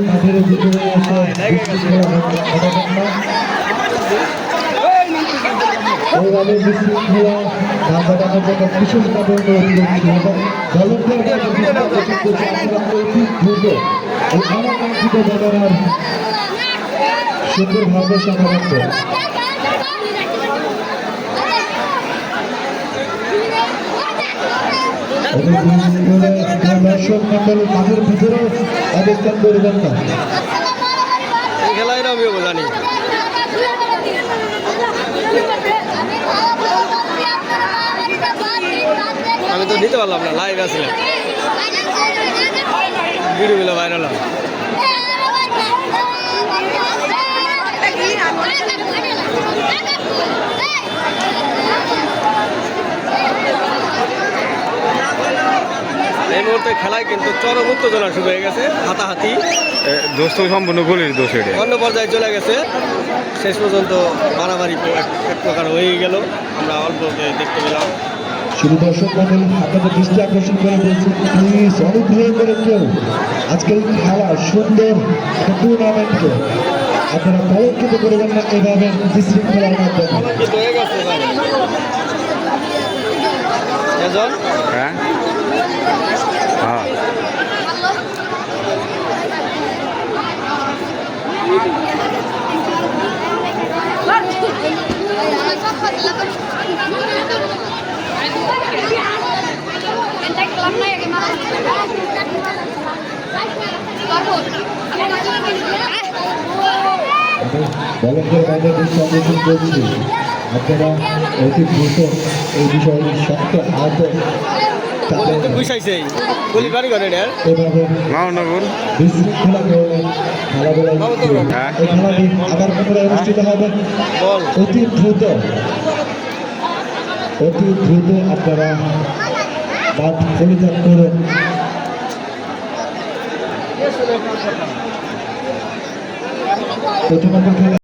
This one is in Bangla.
মাঠের ভিতরে এসে এইভাবে বিশৃঙ্খলা না ঘটানোর জন্য বিশেষভাবে অনুরোধ করছি এবং ভলেন্টিয়ার দ্রুত এই অনাকাঙ্ক্ষিত ঘটনার সুন্দরভাবে সমাধান করে দর্শক মন্ডলী মাঠের ভিতরে অবস্থান করবেন না। জানি আমি তো নিতে পারলাম না, লাইভ আসলে ভিডিওগুলো ভাইরাল হয়। এই মুহূর্তে খেলায় কিন্তু চরম উত্তেজনা শুরু হয়ে গেছে, হাতাহাতি দোস্ত সম্পূর্ণ গোলের দোষ এটা অন্য পর্যায়ে চলে গেছে। শেষ পর্যন্ত মারামারি এক প্রকার হয়ে গেল, আমরা অল্প দেখতে পেলাম। শুধু দর্শক মন্ডলী আপনাদের দৃষ্টি আকর্ষণ করে বলছি, প্লিজ অনুগ্রহ করে কেউ আজকের খেলা সুন্দর একটা টুর্নামেন্টকে আপনারা কলঙ্কিত করবেন না এভাবে বিশৃঙ্খলার মাধ্যমে। হ্যাঁ হ্যাঁ ভলেন্টিয়ার বাইরের দৃষ্টি আকর্ষণ করছি, আপনারা অতি দ্রুত এই বিষয়ে শক্ত আহত এভাবে বিশৃঙ্খলা করলে খেলাধুলা খেলাটি আবার পুনরায় অনুষ্ঠিত হবে। অতি দ্রুত আপনারা মাঠ পরিত্যাগ করুন। প্রথমত খেলা